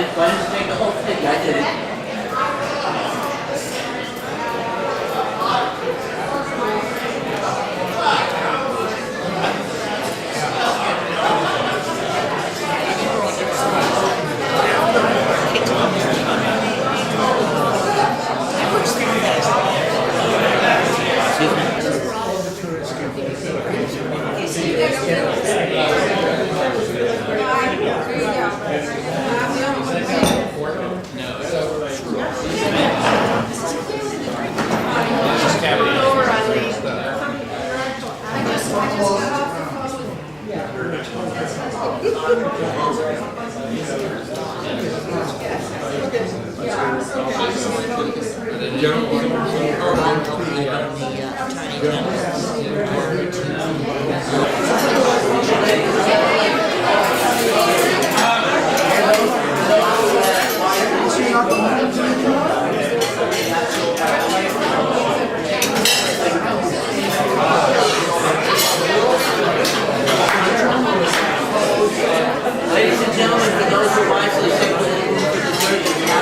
just take the whole thing? I did it. Ladies and gentlemen, for those who wisely take the room for dessert, you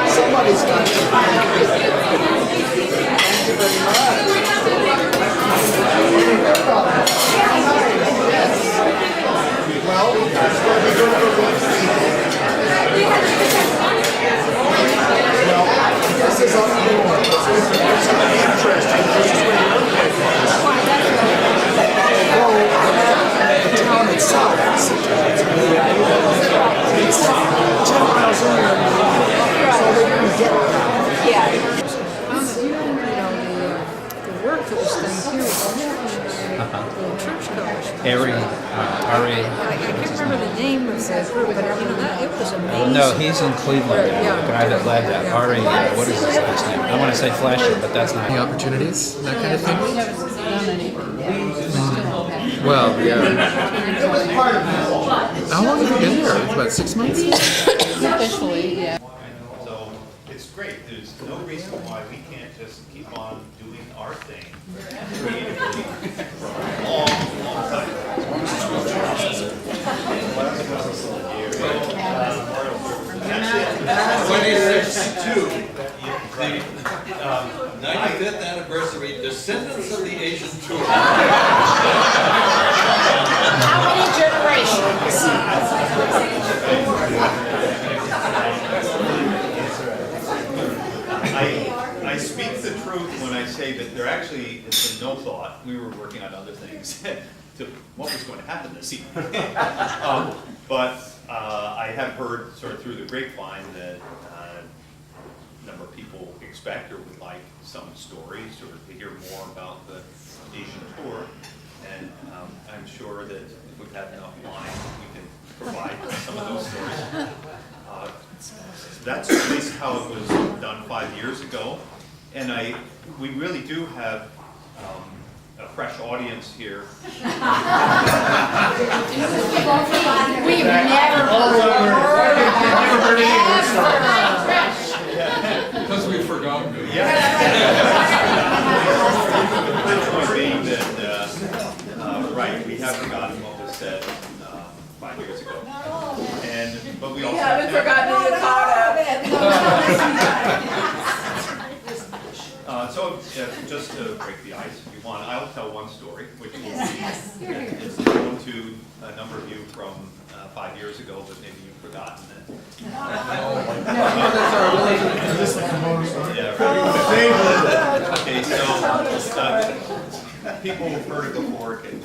Somebody's got to. Thank you very much. Well, that's what we're doing for one thing. Well, this is up north. It's something interesting. This is where you look at the town itself. It's 10 miles in. The work that was done here the church coach. I can't remember the name of the group, but it was amazing. No, he's in Cleveland. The guy that led that. Ari, what is his last name? I want to say Flasher, but that's not. Any opportunities, that kind of thing? We haven't done anything. Well, yeah. How long have you been there? About 6 months? Officially, yeah. So it's great. There's no reason why we can't just keep on doing our thing creatively for a long time. 2062, the 95th anniversary, Descendants of the Asian Tour. How many generations? I speak the truth when I say that there actually has been no thought. We were working on other things to what was going to happen this evening. But I have heard sort of through the grapevine that a number of people expect or would like some stories or to hear more about the Asian tour. And I'm sure that if we've had enough wine, we can provide some of those stories. That's at least how it was done 5 years ago. And we really do have a fresh audience here. We've never heard Because we've forgotten it. The point being that, right, we have forgotten what was said 5 years ago. But we also haven't forgotten who you called so just to break the ice, if you want, I'll tell one story, which will be it's known to a number of you from 5 years ago, but maybe you've forgotten it. Okay, so people have heard it before, and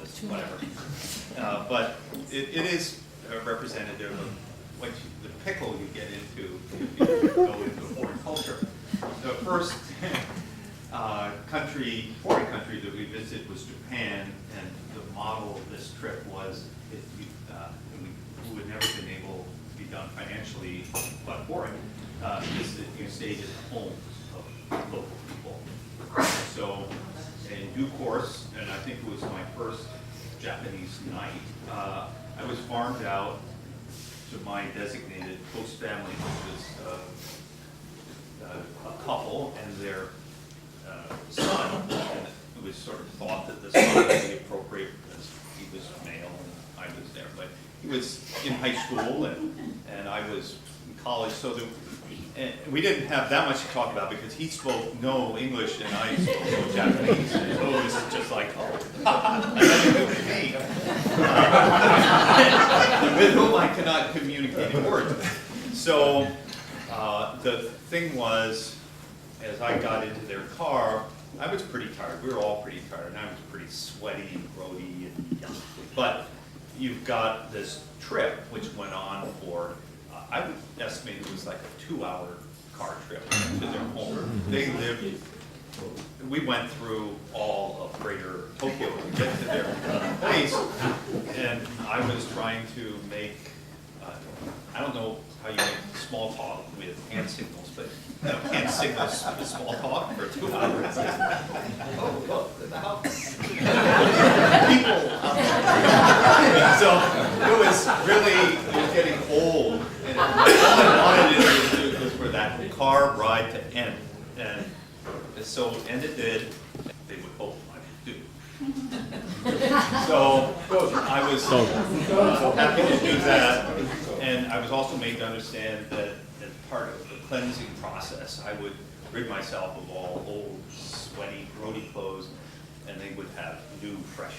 just whatever. But it is representative of what the pickle you get into if you go into a foreign culture. The first foreign country that we visited was Japan, and the model of this trip was it would never been able to be done financially, but for it, is that you stayed at the homes of local people. So in due course, and I think it was my first Japanese night, I was farmed out to my designated host family, which was a couple and their son. And it was sort of thought that the son would be appropriate because he was male and I was there. But he was in high school and I was in college, so and we didn't have that much to talk about because he spoke no English and I spoke no Japanese. And so it was just like, oh, nothing to do with me. With whom I cannot communicate in words. So the thing was, as I got into their car, I was pretty tired. We were all pretty tired, and I was pretty sweaty and grody and yucky. But you've got this trip which went on for, I would estimate it was like a 2-hour car trip to their home. They lived, we went through all of greater Tokyo to get to their place, and I was trying to make, I don't know how you make small talk with hand signals, but you can't signal with small talk for 2 hours. Oh, look, the house. People out there. So it was getting old, and all I wanted it to do was for that car ride to end. And so, and it did, they would hope I would do. So I was happy to do that, and I was also made to understand that as part of the cleansing process, I would rid myself of all old, sweaty, grody clothes, and they would have new, fresh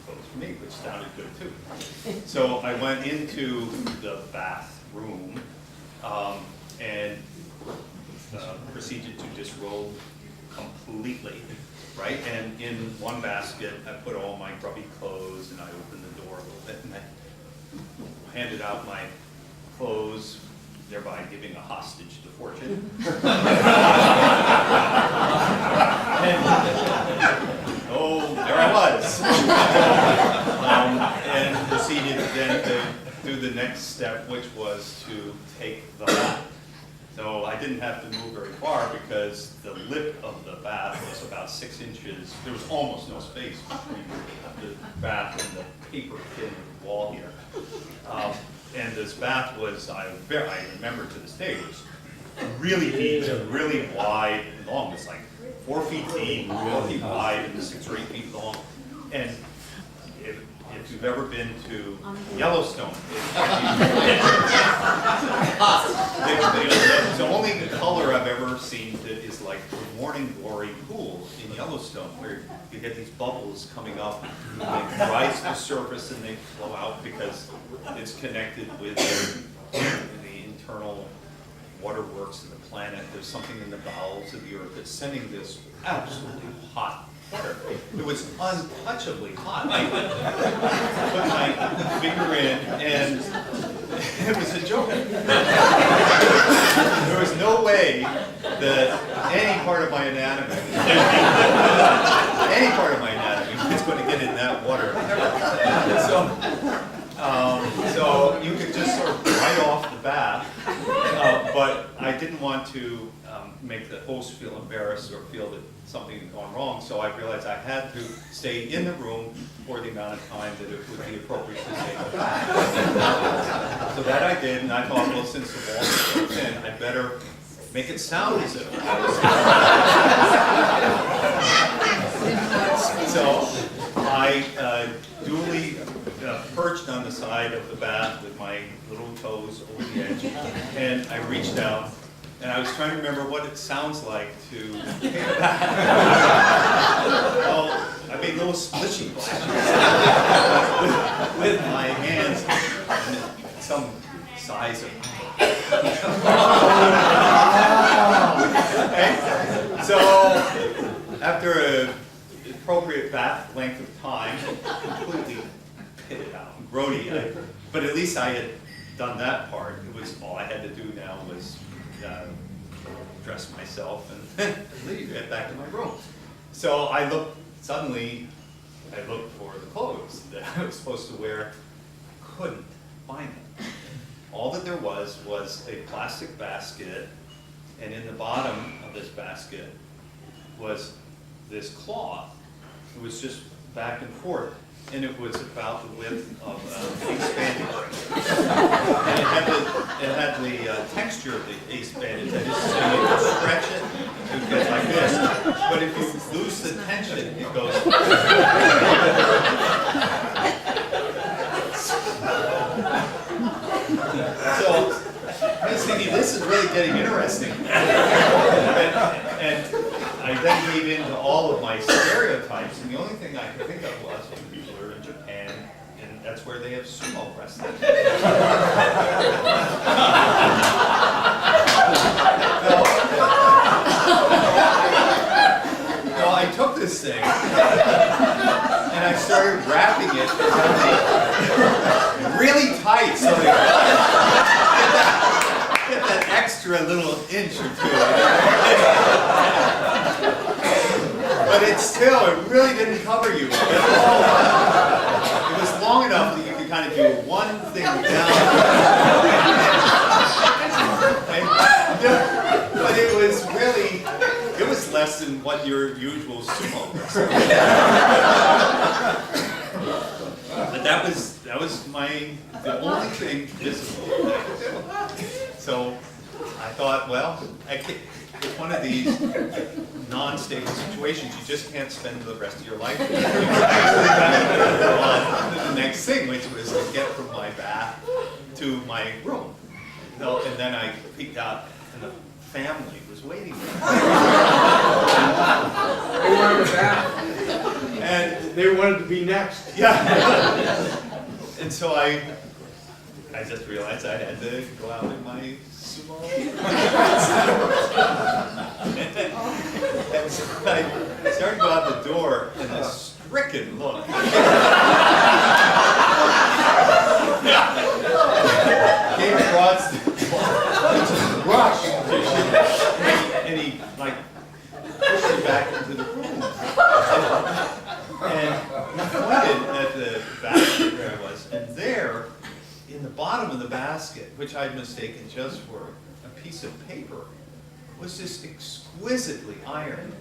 clothes for me, which sounded good too. So I went into the bathroom and proceeded to disrobe completely, right? And in one basket, I put all my grubby clothes, and I opened the door a little bit, and I handed out my clothes, thereby giving a hostage to fortune. Oh, there I was. And proceeded then to do the next step, which was to take the bath. So I didn't have to move very far because the lip of the bath was about 6 inches. There was almost no space between the bath and the paper thin wall here. And this bath was, I remember to this day, was really deep, really wide and long. It's like 4 feet deep, 4 feet wide, and 6 or 8 feet long. And if you've ever been to Yellowstone, it's the only color I've ever seen that is like the morning glory pool in Yellowstone, where you get these bubbles coming up, and they rise to the surface and they flow out because it's connected with the internal waterworks of the planet. There's something in the bowels of the earth that's sending this absolutely hot water. It was untouchably hot. I put my finger in, and it was a joke. There was no way that any part of my anatomy is going to get in that water. So you could just sort of write off the bath, but I didn't want to make the host feel embarrassed or feel that something had gone wrong, so I realized I had to stay in the room for the amount of time that it would be appropriate to stay in the bath. So that I did, and I thought, well, since the wall is so thin, I'd better make it sound as if I was. So I duly perched on the side of the bath with my little toes over the edge, and I reached out, and I was trying to remember what it sounds like to take a bath. Well, I made little splishy splashes with my hands, and some size of. Okay? So after an appropriate bath length of time, completely pitted out, grody, but at least I had done that part. It was all I had to do now was dress myself and leave, get back to my room. So I looked suddenly I looked for the clothes that I was supposed to wear, couldn't find them. All that there was a plastic basket, and in the bottom of this basket was this cloth. It was just back and forth, and it was about the width of ace bandage. And it had the texture of the ace bandage. That is to say, you can stretch it, it would get like this. But if you lose the tension, it goes. So I was thinking, this is really getting interesting. And I then gave in to all of my stereotypes, and the only thing I could think of was, well, people are in Japan, and that's where they have sumo wrestling. No, I took this thing, and I started wrapping it really tight so that get that extra little inch or two. But it really didn't cover you at all. It was long enough that you could kind of do one thing down. But it was really, it was less than what your usual sumo wrestling. But that was the only thing visible that I could do. So I thought, well, it's one of these non-stable situations. You just can't spend the rest of your life with it. You actually got to the next thing, which was to get from my bath to my room. And then I peeked out, and the family was waiting there. They wanted a bath. And They wanted to be next. yeah. And so I just realized I had to go out in my sumo. And so I started to go out the door, and a stricken look came across the rush. And he like pushed me back into the room. And he pointed at the basket where I was, and there, in the bottom of the basket, which I'd mistaken just for a piece of paper, was this exquisitely ironed,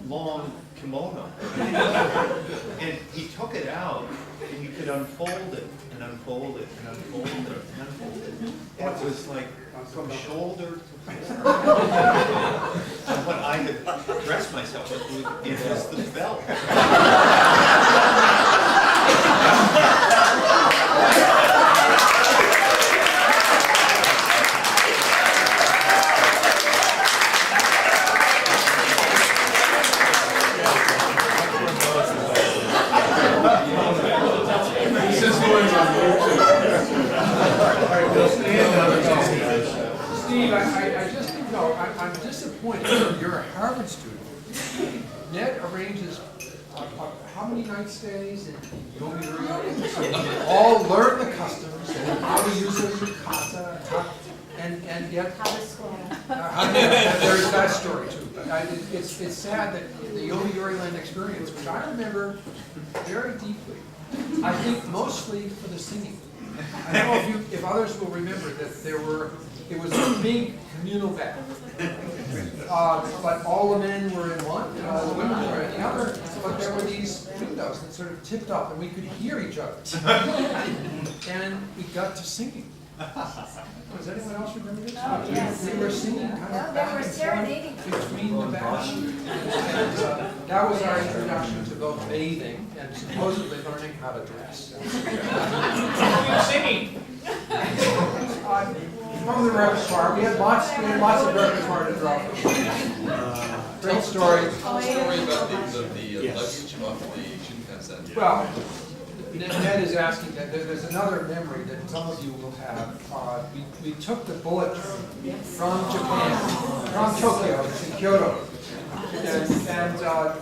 long kimono. And he took it out, and you could unfold it, and unfold it, and unfold it, and unfold it. And it was like from shoulder to floor. And what I had dressed myself with, it was the belt. Steve, I'm disappointed. You're a Harvard student. Ned arranges how many night stays in Yomiuri, so we can all learn the customs and how to use a yukata, and yet there's that story too. But it's sad that the Yomiuri Land experience, which I remember very deeply, I think mostly for the singing. I don't know if others will remember that it was a big communal bath. But all the men were in one and all the women were in the other. But there were these windows that sort of tipped up and we could hear each other. And we got to singing. Does anyone else remember this? Yes. We were singing kind of Well, they back were and forth serenading. between the baths. And that was our introduction to both bathing and supposedly learning how to dress. Singing. From the repertoire, we had lots of repertoire to draw from. Great story. Story about the luggage off the Shinkansen. Well, Ned is asking that there's another memory that some of you will have. We took the bullet train from Japan, from Tokyo to Kyoto. And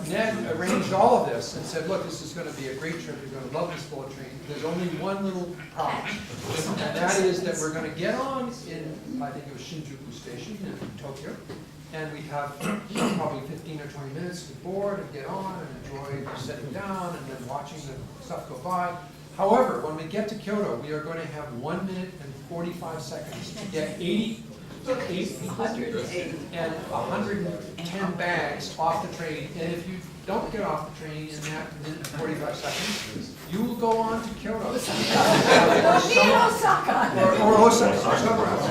Ned arranged all of this and said, look, this is going to be a great trip. You're going to love this bullet train. There's only one little problem. And that is that we're going to get on in, I think it was Shinjuku Station in Tokyo. and we have probably 15 or 20 minutes to board and get on and enjoy sitting down and then watching the stuff go by. However, when we get to Kyoto, we are going to have 1 minute and 45 seconds to get 88 people and 110 bags off the train. And if you don't get off the train in that minute and 45 seconds, you will go on to Kyoto. Or Osaka, or somewhere else.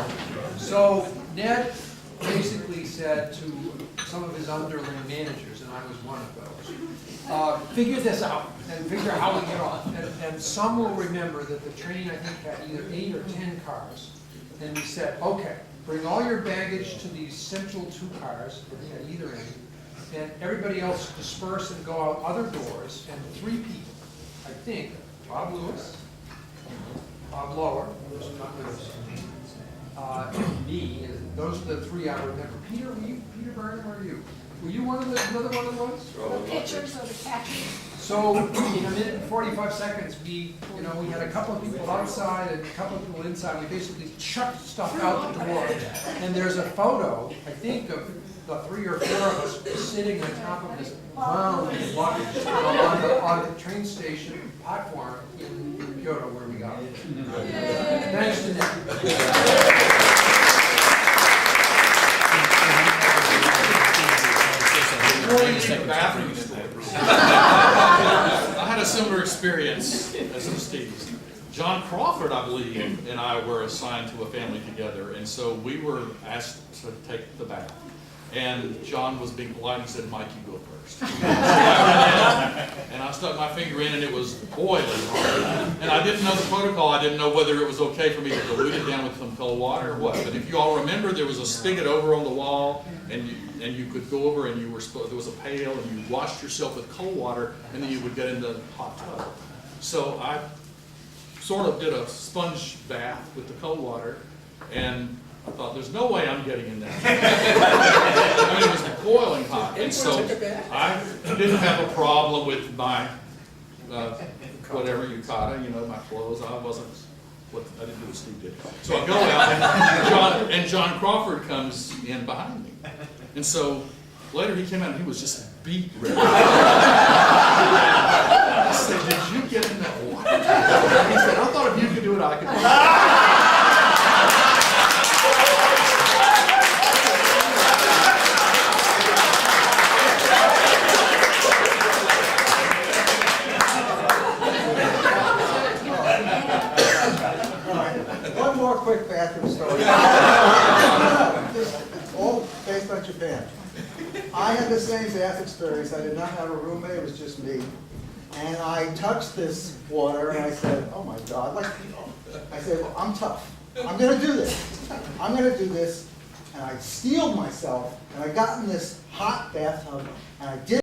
So Ned basically said to some of his underling managers, and I was one of those, figure this out and figure out how we get off. And some will remember that the train, I think, had either 8 or 10 cars. And we said, okay, bring all your baggage to these central 2 cars at either end, and everybody else disperse and go out other doors. And 3 people, I think, Bob Lewis, Bob Lower, who's not with us, me, and those are the 3 I remember. Peter, were you, Peter Burnham, or you? Were you another one of the ones? The pictures of the catching. So in a minute and 45 seconds, we had a couple of people outside and a couple of people inside. We basically chucked stuff out the door. And there's a photo, I think, of the 3 or 4 of us sitting on top of this mound of luggage on the train station platform in Kyoto where we got it. Thanks to Nick. Bathroom stories. I had a similar experience as in Steve's. John Crawford, I believe, and I were assigned to a family together, and so we were asked to take the bath. And John was being polite and said, "Mike, you go first." So I went in, and I stuck my finger in, and it was boiling hard. And I didn't know the protocol. I didn't know whether it was okay for me to dilute it down with some cold water or what. But if you all remember, there was a spigot over on the wall, and you could go over, and there was a pail, and you washed yourself with cold water, and then you would get in the hot tub. So I sort of did a sponge bath with the cold water, and I thought, there's no way I'm getting in there. I mean, it was boiling hot, and so I didn't have a problem with my whatever yukata, my clothes. I didn't do what Steve did. So I go out, and John Crawford comes in behind me, and so later he came out and he was just beat red. I said, "Did you get in that water?" He said, "I thought if you could do it, I could do it." One more quick bathroom story. All based on Japan. I had the same bath experience. I did not have a roommate, it was just me. And I touched this water and I said, "Oh my God." I said, "Well, I'm tough. I'm going to do this. I'm going to do this." And I steeled myself and I got in this hot bathtub and I did